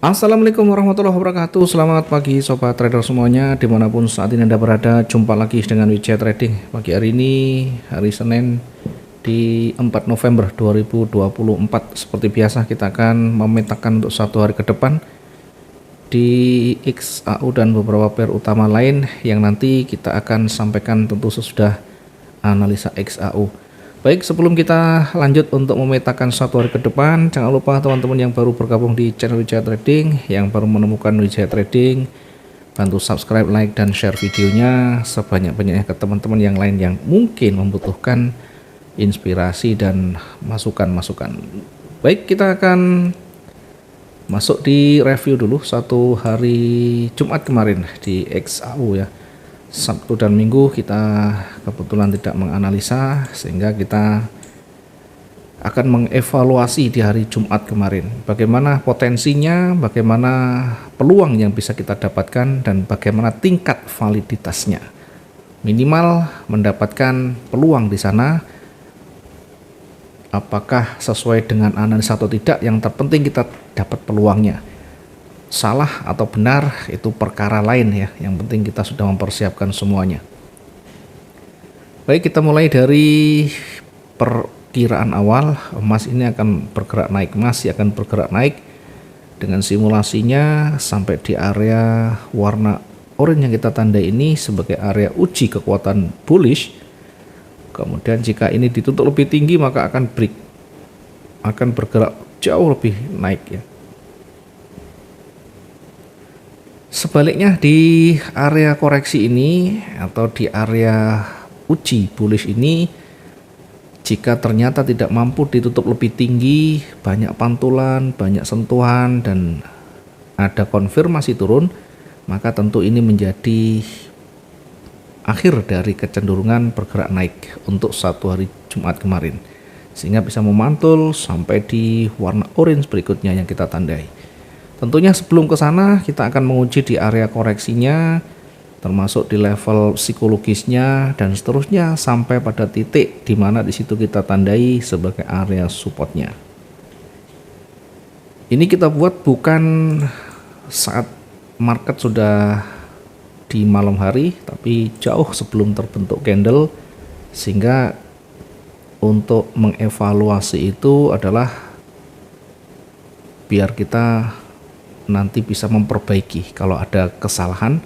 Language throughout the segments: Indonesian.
Assalamualaikum warahmatullahi wabarakatuh. Selamat pagi sobat trader semuanya, dimanapun saat ini Anda berada. Jumpa lagi dengan Wijaya Trading. Pagi hari ini, hari Senin di 4 November 2024. Seperti biasa kita akan memetakan untuk satu hari ke depan di XAU dan beberapa pair utama lain yang nanti kita akan sampaikan tentu sesudah analisa XAU. Baik, sebelum kita lanjut untuk memetakan satu hari ke depan, jangan lupa teman-teman yang baru bergabung di channel Wijaya Trading, yang baru menemukan Wijaya Trading, bantu subscribe, like, dan share videonya sebanyak-banyaknya ke teman-teman yang lain yang mungkin membutuhkan inspirasi dan masukan-masukan. Baik, kita akan masuk di review dulu satu hari Jumat kemarin di XAU ya. Sabtu dan Minggu kita kebetulan tidak menganalisa, sehingga kita akan mengevaluasi di hari Jumat kemarin bagaimana potensinya, bagaimana peluang yang bisa kita dapatkan, dan bagaimana tingkat validitasnya. Minimal mendapatkan peluang di sana, apakah sesuai dengan analisa atau tidak, yang terpenting kita dapat peluangnya. Salah atau benar itu perkara lain ya, yang penting kita sudah mempersiapkan semuanya. Baik, kita mulai dari perkiraan awal. Emas ini akan bergerak naik, masih akan bergerak naik dengan simulasinya sampai di area warna oranye yang kita tandai ini sebagai area uji kekuatan bullish. Kemudian jika ini ditutup lebih tinggi maka akan break, akan bergerak jauh lebih naik ya. Sebaliknya di area koreksi ini atau di area uji bullish ini, jika ternyata tidak mampu ditutup lebih tinggi, banyak pantulan, banyak sentuhan, dan ada konfirmasi turun, maka tentu ini menjadi akhir dari kecenderungan bergerak naik untuk satu hari Jumat kemarin, sehingga bisa memantul sampai di warna orange berikutnya yang kita tandai. Tentunya sebelum ke sana kita akan menguji di area koreksinya, termasuk di level psikologisnya dan seterusnya sampai pada titik di mana di situ kita tandai sebagai area supportnya. Ini kita buat bukan saat market sudah di malam hari, tapi jauh sebelum terbentuk candle, sehingga untuk mengevaluasi itu adalah biar kita nanti bisa memperbaiki kalau ada kesalahan,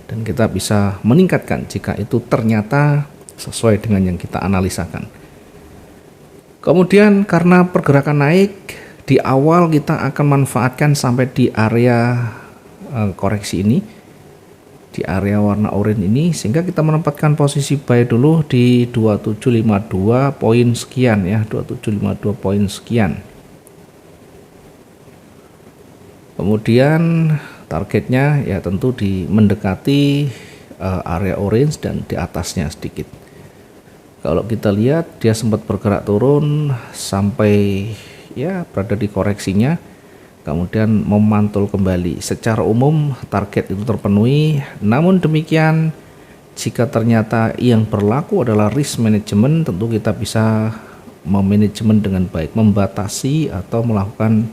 dan kita bisa meningkatkan jika itu ternyata sesuai dengan yang kita analisakan. Kemudian karena pergerakan naik di awal, kita akan manfaatkan sampai di area koreksi ini, di area warna oranye ini, sehingga kita menempatkan posisi buy dulu di 2752 poin sekian ya, 2752 poin sekian. Kemudian targetnya ya tentu di mendekati area orange dan di atasnya sedikit. Kalau kita lihat dia sempat bergerak turun sampai ya berada di koreksinya, kemudian memantul kembali. Secara umum target itu terpenuhi, namun demikian jika ternyata yang berlaku adalah risk management, tentu kita bisa memanajemen dengan baik, membatasi atau melakukan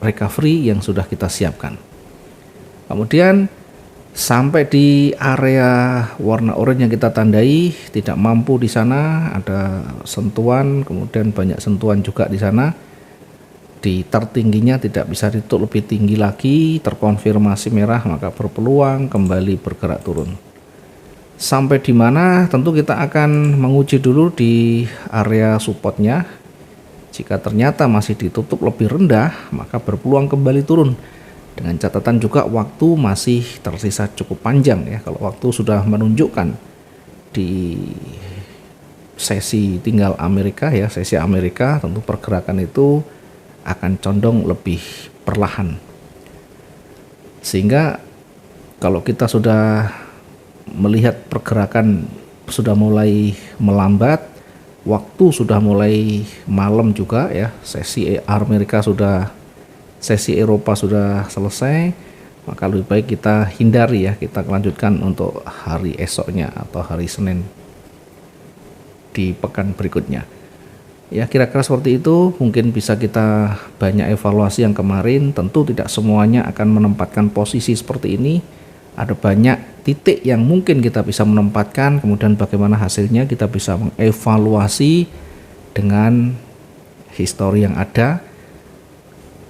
recovery yang sudah kita siapkan. Kemudian sampai di area warna oranye yang kita tandai, tidak mampu di sana, ada sentuhan, kemudian banyak sentuhan juga di sana. Di tertingginya tidak bisa ditutup lebih tinggi lagi, terkonfirmasi merah, maka berpeluang kembali bergerak turun. Sampai di mana tentu kita akan menguji dulu di area supportnya. Jika ternyata masih ditutup lebih rendah, maka berpeluang kembali turun. Dengan catatan juga waktu masih tersisa cukup panjang ya. Kalau waktu sudah menunjukkan di sesi tinggal Amerika ya, sesi Amerika, tentu pergerakan itu akan condong lebih perlahan. Sehingga kalau kita sudah melihat pergerakan sudah mulai melambat, waktu sudah mulai malam juga ya, sesi Amerika sudah, sesi Eropa sudah selesai, maka lebih baik kita hindari ya, kita lanjutkan untuk hari esoknya atau hari Senin di pekan berikutnya. Ya, kira-kira seperti itu. Mungkin bisa kita banyak evaluasi yang kemarin. Tentu tidak semuanya akan menempatkan posisi seperti ini. Ada banyak titik yang mungkin kita bisa menempatkan, kemudian bagaimana hasilnya kita bisa mengevaluasi dengan histori yang ada.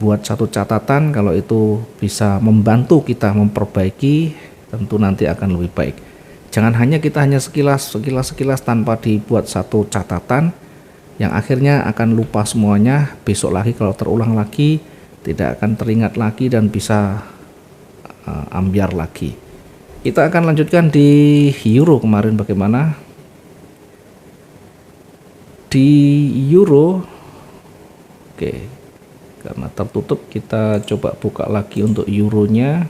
Buat satu catatan, kalau itu bisa membantu kita memperbaiki, tentu nanti akan lebih baik. Jangan hanya kita sekilas tanpa dibuat satu catatan, yang akhirnya akan lupa semuanya. Besok lagi kalau terulang lagi, tidak akan teringat lagi dan bisa ambiar lagi. Kita akan lanjutkan di euro kemarin bagaimana. Di euro, oke. Karena tertutup, kita coba buka lagi untuk euronya.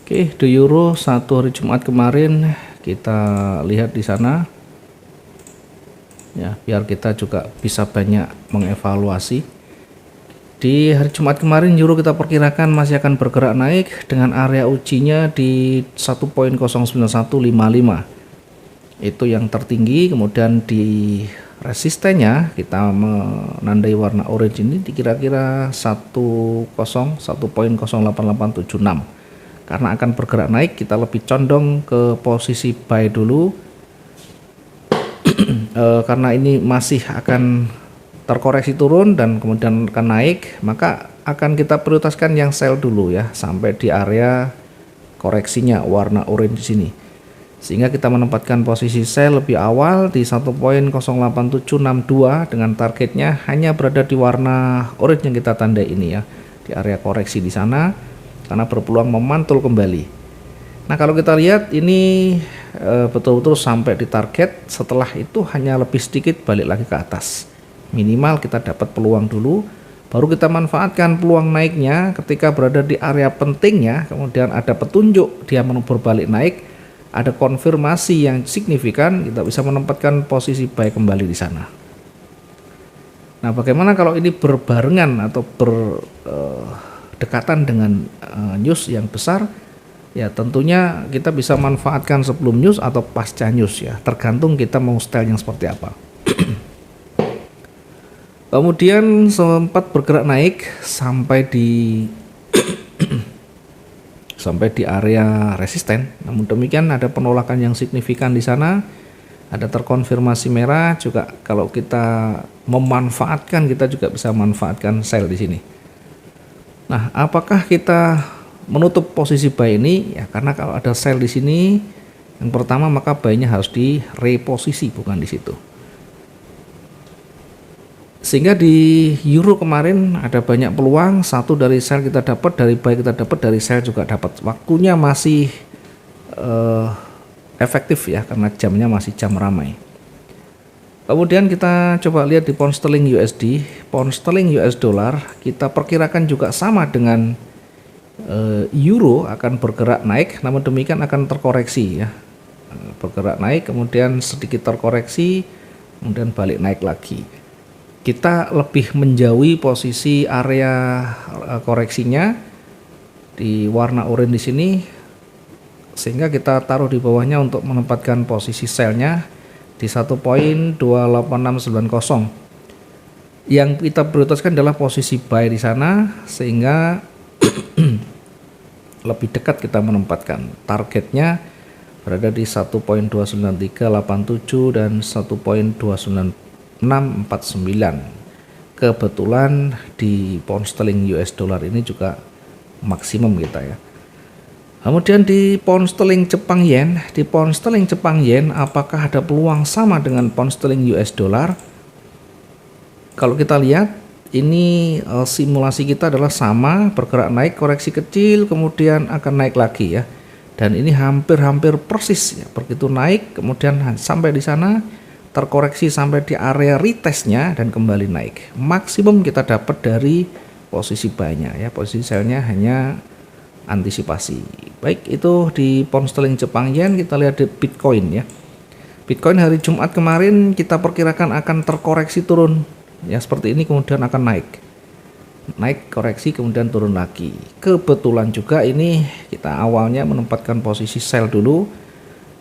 Oke, di euro satu hari Jumat kemarin kita lihat di sana ya, biar kita juga bisa banyak mengevaluasi. Di hari Jumat kemarin euro kita perkirakan masih akan bergerak naik dengan area ujinya di 1.09155. Itu yang tertinggi. Kemudian di resistennya kita menandai warna orange ini di kira-kira 1.08876. Karena akan bergerak naik, kita lebih condong ke posisi buy dulu. Karena ini masih akan terkoreksi turun dan kemudian akan naik, maka akan kita prioritaskan yang sell dulu ya, sampai di area koreksinya warna orange di sini. Sehingga kita menempatkan posisi sell lebih awal di 1.08762 dengan targetnya hanya berada di warna orange yang kita tandai ini ya, di area koreksi di sana. Karena berpeluang memantul kembali. Nah, kalau kita lihat ini betul-betul sampai di target, setelah itu hanya lebih sedikit balik lagi ke atas. Minimal kita dapat peluang dulu, baru kita manfaatkan peluang naiknya ketika berada di area pentingnya, kemudian ada petunjuk dia berbalik naik, ada konfirmasi yang signifikan, kita bisa menempatkan posisi buy kembali di sana. Nah, bagaimana kalau ini berbarengan atau dekatan dengan news yang besar? Ya, tentunya kita bisa manfaatkan sebelum news atau pasca news ya, tergantung kita mau style yang seperti apa. Kemudian sempat bergerak naik sampai di area resisten. Namun demikian ada penolakan yang signifikan di sana. Ada terkonfirmasi merah juga. Kalau kita memanfaatkan, kita juga bisa manfaatkan sell di sini. Nah, apakah kita menutup posisi buy ini? Ya, karena kalau ada sell di sini, yang pertama maka buy-nya harus di reposisi, bukan di situ. Sehingga di euro kemarin ada banyak peluang, satu dari sell kita dapat, dari buy kita dapat, dari sell juga dapat. Waktunya masih efektif ya, karena jamnya masih jam ramai. Kemudian kita coba lihat di pound sterling USD, pound sterling US dollar, kita perkirakan juga sama dengan euro akan bergerak naik, namun demikian akan terkoreksi ya, bergerak naik kemudian sedikit terkoreksi, kemudian balik naik lagi. Kita lebih menjauhi posisi area koreksinya di warna oranye di sini, sehingga kita taruh di bawahnya untuk menempatkan posisi sell-nya di 1.28690. Yang kita prioritaskan adalah posisi buy di sana, sehingga lebih dekat kita menempatkan. Targetnya berada di 1.29387 dan 1.29649. Kebetulan di pound sterling US dollar ini juga maksimum kita ya. Kemudian di pound sterling Jepang yen, apakah ada peluang sama dengan pound sterling US dollar? Kalau kita lihat ini simulasi kita adalah sama, bergerak naik, koreksi kecil, kemudian akan naik lagi ya. Dan ini hampir-hampir persis ya, begitu naik kemudian sampai di sana terkoreksi sampai di area retestnya dan kembali naik. Maksimum kita dapat dari posisi buy-nya ya, posisi sell-nya hanya antisipasi. Baik, itu di pound sterling Jepang yen. Kita lihat di Bitcoin ya. Bitcoin hari Jumat kemarin kita perkirakan akan terkoreksi turun ya, seperti ini kemudian akan naik koreksi kemudian turun lagi. Kebetulan juga ini kita awalnya menempatkan posisi sell dulu,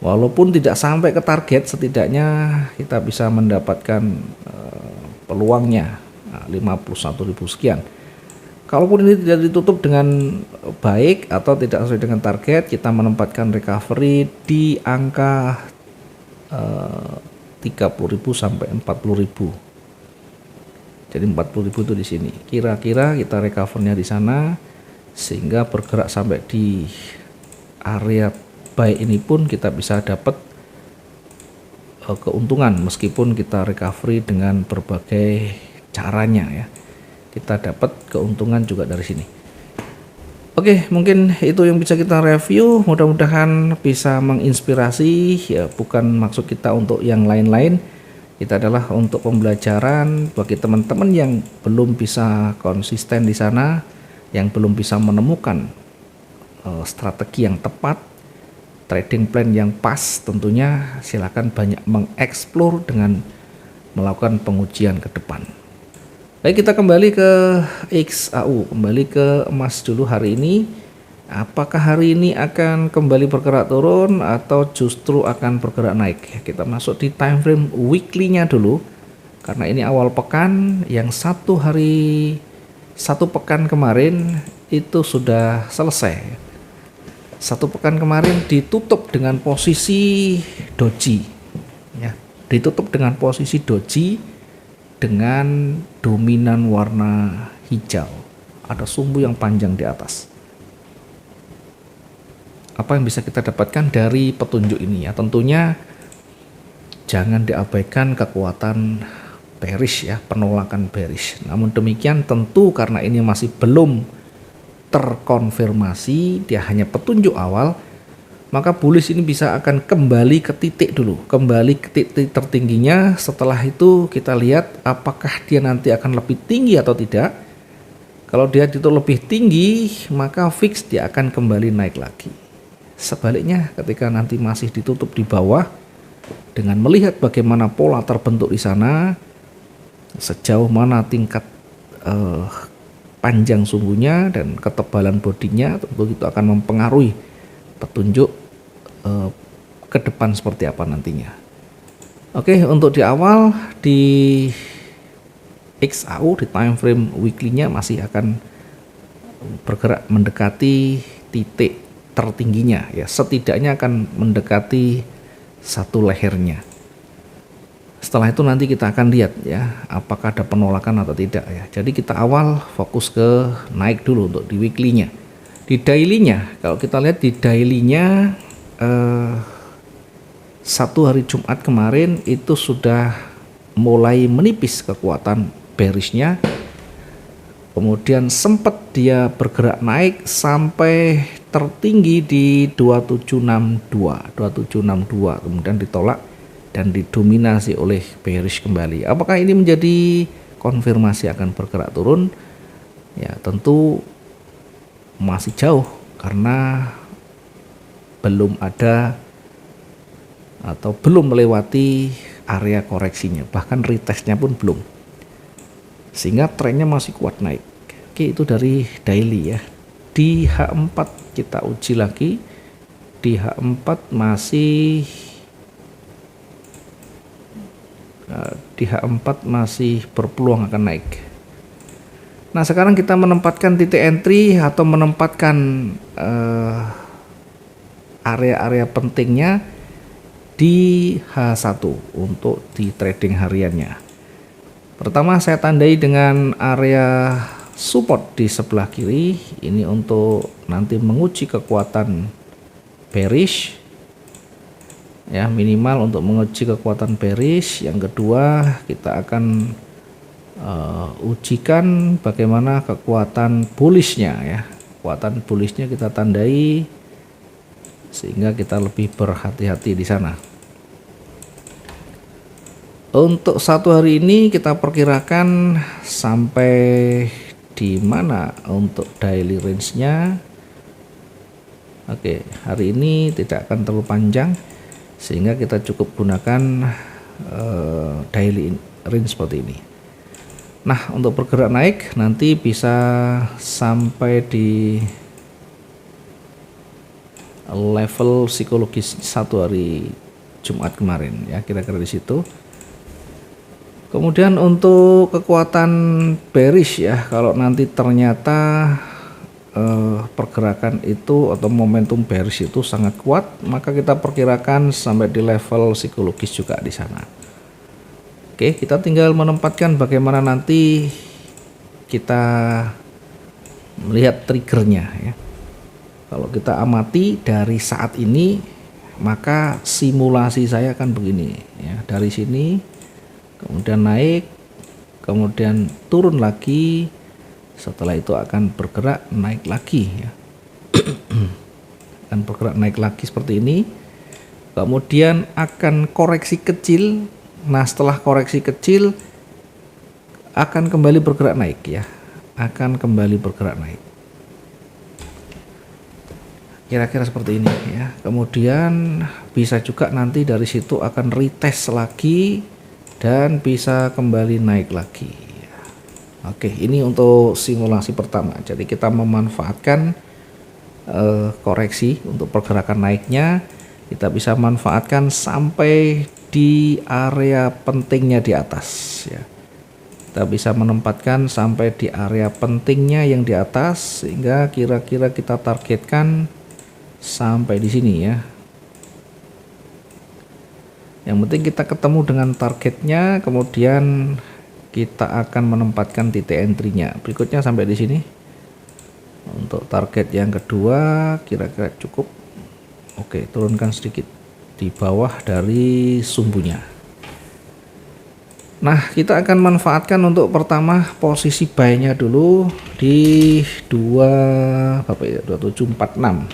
walaupun tidak sampai ke target, setidaknya kita bisa mendapatkan peluangnya 51.000 sekian. Kalaupun ini tidak ditutup dengan baik atau tidak sesuai dengan target, kita menempatkan recovery di angka 30.000 sampai 40.000. Jadi 40.000 itu di sini. Kira-kira kita recovernya di sana sehingga bergerak sampai di area buy ini pun kita bisa dapat keuntungan meskipun kita recovery dengan berbagai caranya ya. Kita dapat keuntungan juga dari sini. Oke, mungkin itu yang bisa kita review. Mudah-mudahan bisa menginspirasi ya, bukan maksud kita untuk yang lain-lain. Kita adalah untuk pembelajaran bagi teman-teman yang belum bisa konsisten di sana, yang belum bisa menemukan strategi yang tepat, trading plan yang pas. Tentunya silakan banyak mengeksplor dengan melakukan pengujian ke depan. Baik, kita kembali ke XAU, kembali ke emas dulu hari ini. Apakah hari ini akan kembali bergerak turun atau justru akan bergerak naik? Kita masuk di time frame weekly-nya dulu, karena ini awal pekan. Yang satu pekan kemarin itu sudah selesai. Satu pekan kemarin ditutup dengan posisi doji ya, ditutup dengan posisi doji dengan dominan warna hijau, ada sumbu yang panjang di atas. Apa yang bisa kita dapatkan dari petunjuk ini ya? Tentunya jangan diabaikan kekuatan bearish ya, penolakan bearish. Namun demikian tentu karena ini masih belum terkonfirmasi, dia hanya petunjuk awal, maka bullish ini bisa akan kembali ke titik dulu, kembali ke titik tertingginya. Setelah itu kita lihat apakah dia nanti akan lebih tinggi atau tidak. Kalau dia itu lebih tinggi, maka fix dia akan kembali naik lagi. Sebaliknya ketika nanti masih ditutup di bawah, dengan melihat bagaimana pola terbentuk di sana, sejauh mana tingkat panjang sumbunya dan ketebalan bodinya, tentu itu akan mempengaruhi petunjuk ke depan seperti apa nantinya. Oke, untuk di awal di XAU di time frame weekly-nya masih akan bergerak mendekati titik tertingginya ya, setidaknya akan mendekati satu lehernya. Setelah itu nanti kita akan lihat ya apakah ada penolakan atau tidak ya. Jadi kita awal fokus ke naik dulu untuk di weekly-nya. Di daily-nya, kalau kita lihat di daily-nya satu hari Jumat kemarin itu sudah mulai menipis kekuatan bearish-nya. Kemudian sempat dia bergerak naik sampai tertinggi di 2762, kemudian ditolak dan didominasi oleh bearish kembali. Apakah ini menjadi konfirmasi akan bergerak turun? Ya, tentu masih jauh karena belum ada atau belum melewati area koreksinya, bahkan retestnya pun belum, sehingga trennya masih kuat naik. Oke, itu dari daily ya. Di H4 kita uji lagi. Di H4 masih berpeluang akan naik. Nah, sekarang kita menempatkan titik entry atau menempatkan area-area pentingnya di H1 untuk di trading hariannya. Pertama saya tandai dengan area support di sebelah kiri, ini untuk nanti menguji kekuatan bearish ya, minimal untuk menguji kekuatan bearish. Yang kedua kita akan ujikan bagaimana kekuatan bullishnya ya. Kekuatan bullishnya kita tandai sehingga kita lebih berhati-hati di sana. Untuk satu hari ini kita perkirakan sampai di mana untuk daily range-nya. Oke, hari ini tidak akan terlalu panjang sehingga kita cukup gunakan daily range seperti ini. Nah, untuk bergerak naik nanti bisa sampai di level psikologis satu hari Jumat kemarin ya, kira-kira di situ. Kemudian untuk kekuatan bearish ya, kalau nanti ternyata pergerakan itu atau momentum bearish itu sangat kuat, maka kita perkirakan sampai di level psikologis juga di sana. Oke, kita tinggal menempatkan bagaimana nanti kita melihat triggernya ya. Kalau kita amati dari saat ini, maka simulasi saya akan begini ya, dari sini kemudian naik, kemudian turun lagi, setelah itu akan bergerak naik lagi ya. Akan bergerak naik lagi seperti ini, kemudian akan koreksi kecil. Nah, setelah koreksi kecil akan kembali bergerak naik ya, akan kembali bergerak naik, kira-kira seperti ini ya. Kemudian bisa juga nanti dari situ akan retest lagi dan bisa kembali naik lagi. Oke, ini untuk simulasi pertama. Jadi kita memanfaatkan koreksi untuk pergerakan naiknya, kita bisa manfaatkan sampai di area pentingnya di atas ya. Kita bisa menempatkan sampai di area pentingnya yang di atas, sehingga kira-kira kita targetkan sampai di sini ya. Yang penting kita ketemu dengan targetnya, kemudian kita akan menempatkan titik entry-nya. Berikutnya sampai di sini. Untuk target yang kedua kira-kira cukup. Oke, turunkan sedikit di bawah dari sumbunya. Nah, kita akan manfaatkan untuk pertama posisi buy-nya dulu di 2746.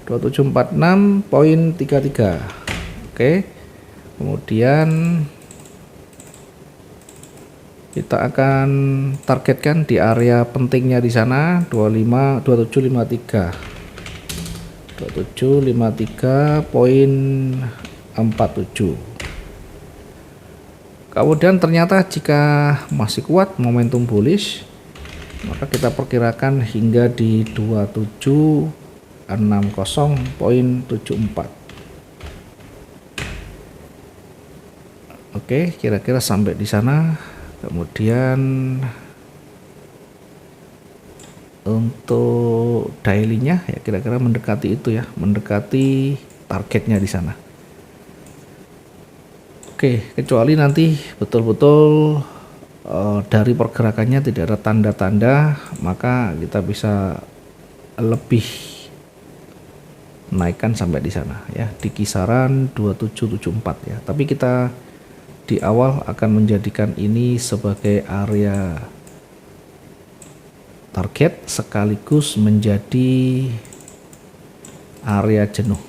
2746.33. Oke. Kemudian kita akan targetkan di area pentingnya di sana 2753. 2753.47. Kemudian ternyata jika masih kuat momentum bullish, maka kita perkirakan hingga di 2760.74. Oke, kira-kira sampai di sana. Kemudian untuk daily-nya ya kira-kira mendekati itu ya, mendekati targetnya di sana. Oke, kecuali nanti betul-betul dari pergerakannya tidak ada tanda-tanda, maka kita bisa lebih naikkan sampai di sana ya, di kisaran 2774 ya. Tapi kita di awal akan menjadikan ini sebagai area target sekaligus menjadi area jenuh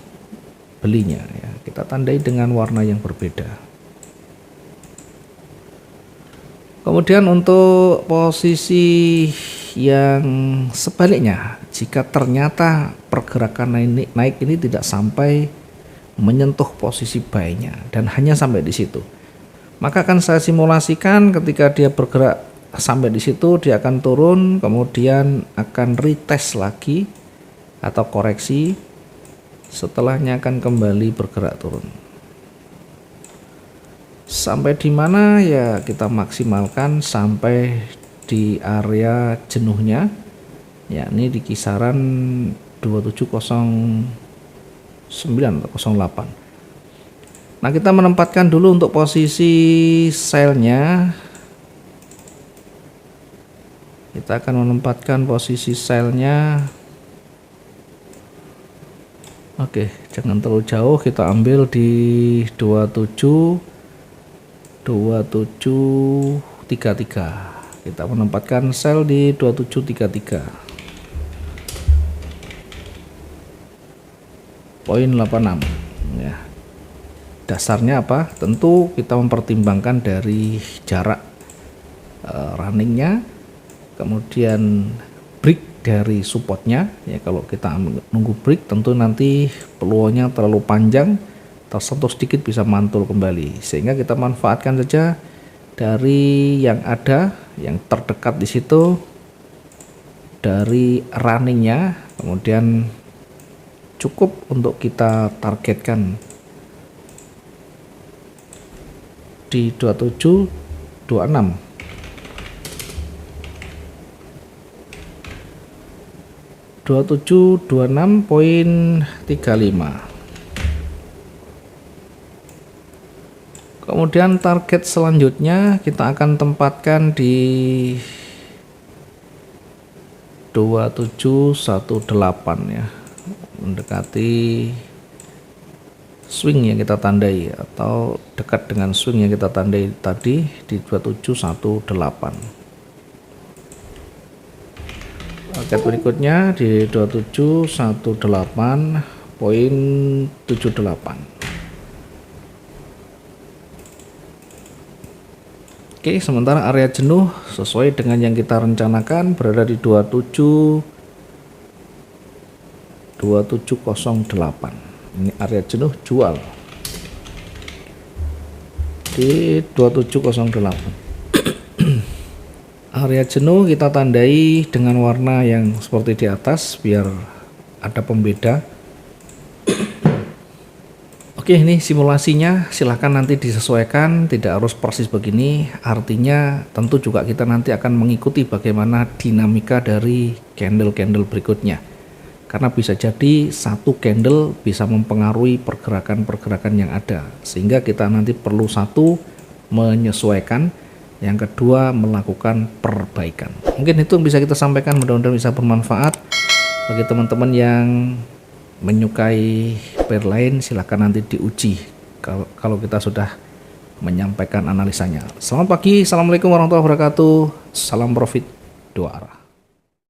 belinya ya. Kita tandai dengan warna yang berbeda. Kemudian untuk posisi yang sebaliknya, jika ternyata pergerakan naik ini tidak sampai menyentuh posisi buy-nya dan hanya sampai di situ, maka akan saya simulasikan ketika dia bergerak sampai di situ dia akan turun, kemudian akan retest lagi atau koreksi, setelahnya akan kembali bergerak turun. Sampai di mana ya kita maksimalkan sampai di area jenuhnya, yakni di kisaran 2709 atau 08. Nah, kita menempatkan dulu untuk posisi sell-nya. Kita akan menempatkan posisi sell-nya. Oke, jangan terlalu jauh, kita ambil di 2733. Kita menempatkan sell di 2733. ya. Dasarnya apa? Tentu kita mempertimbangkan dari jarak runningnya, kemudian break dari supportnya ya. Kalau kita nunggu break tentu nanti peluangnya terlalu panjang, tersentuh sedikit bisa mantul kembali, sehingga kita manfaatkan saja dari yang ada, yang terdekat di situ, dari runningnya, kemudian cukup untuk kita targetkan di 2726 2726.35. Kemudian target selanjutnya kita akan tempatkan di 2718 ya, mendekati swing yang kita tandai atau dekat dengan swing yang kita tandai tadi di 2718. Target berikutnya di 2718.78. Oke, sementara area jenuh sesuai dengan yang kita rencanakan berada di 2708. Ini area jenuh jual di 2708. Area jenuh kita tandai dengan warna yang seperti di atas biar ada pembeda. Oke, ini simulasinya, silahkan nanti disesuaikan, tidak harus persis begini. Artinya tentu juga kita nanti akan mengikuti bagaimana dinamika dari candle-candle berikutnya, karena bisa jadi satu candle bisa mempengaruhi pergerakan-pergerakan yang ada, sehingga kita nanti perlu satu menyesuaikan, yang kedua melakukan perbaikan. Mungkin itu yang bisa kita sampaikan, mudah-mudahan bisa bermanfaat bagi teman-teman yang menyukai pair lain. Silahkan nanti diuji kalau kita sudah menyampaikan analisanya. Selamat pagi, assalamualaikum warahmatullahi wabarakatuh, salam profit 2 arah.